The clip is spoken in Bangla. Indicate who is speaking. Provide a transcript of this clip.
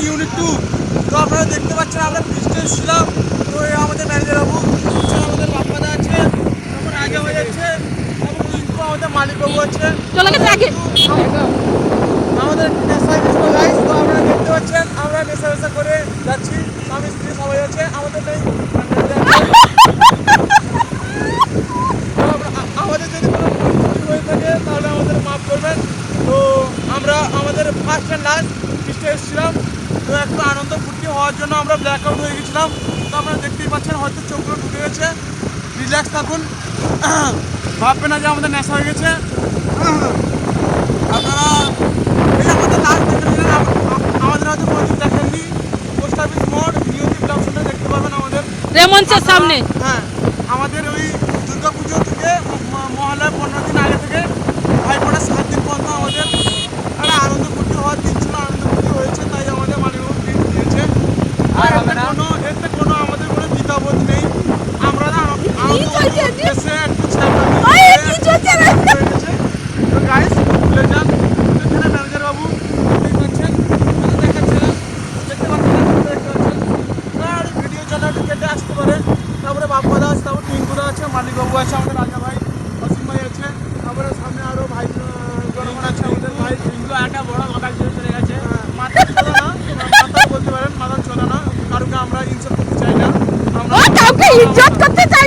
Speaker 1: ইউনিট 2। তো আপনারা দেখতে পাচ্ছেন আমরা ফিস্টে এসেছিলাম। তো আমাদের ম্যানেজার বাবু, আমাদের বাপ্পাদা আছে, তারপর আগে হয়ে যাচ্ছে, তারপর রিঙ্কু আমাদের মালিক বাবু আছে, আমাদের নেশা গেছিল গাইস। তো আপনারা দেখতে পাচ্ছেন আমরা নেশা করে যাচ্ছি, স্বামী স্ত্রী সবাই আছে, আমাদের নেই। আমাদের যদি কোনো ভুল হয়ে থাকে তাহলে আমাদের মাফ করবেন। তো আমরা আমাদের ফার্স্ট অ্যান্ড লাস্ট ফিস্টে এসেছিলাম। তো একটু আনন্দ ফুর্তি হওয়ার জন্য আমরা ব্ল্যাক আউট হয়ে গেছিলাম। তো আপনারা দেখতেই পাচ্ছেন হয়তো চোখগুলো ঢুকে গেছে। রিল্যাক্স থাকুন, ভাববে না যে আমাদের নেশা হয়ে গেছে। আপনারা এই আমাদের লাস্ট দেখে আমাদের হয়তো কোনোদিন দেখেননি, পোস্ট অফিস মোড় নিয়তি ব্লগসে দেখতে পাবেন আমাদের
Speaker 2: রেমন্ডসের সামনে।
Speaker 1: হ্যাঁ, আমাদের ওই দুর্গা পুজো থেকে মহালয়া 15 দিন আগে থেকে ভাইফোঁটা 7 দিন পর্যন্ত আমাদের একটা আনন্দ ফুর্তি হওয়ার দিন ছিল। আনন্দ ফুর্তি হয়েছে, তাই আমাদের মালিকবাবু ট্রিট দিয়েছে। আর এতে কোনো আমাদের কোনো দ্বিধাবোধ নেই। আমরা না এসে একটু তো গাইস ভুলে যান। এখানে ম্যানেজার বাবু দেখতে পাচ্ছেন, দেখতে পাচ্ছেন আর ভিডিও চলে একটু কেটে আসতে পারে। তারপরে বাপ্পাদা আছে, তারপর টিঙ্কুদা আছে, মালিক বাবু আছে, আমাদের রাজা ভাই, অসীম ভাই আছে, তারপরে সামনে আরও ভাই জনগণ আছে, আমাদের ভাই টিঙ্কু একটা বড় মাথা চলে গেছে। মাথা চোদা না, মাথা বলতে পারেন, মাথা চোদা না, কারোকে আমরা ইনসাল্ট করতে চাই না, আমরা
Speaker 2: কাউকে ইজ্জত করতে চাই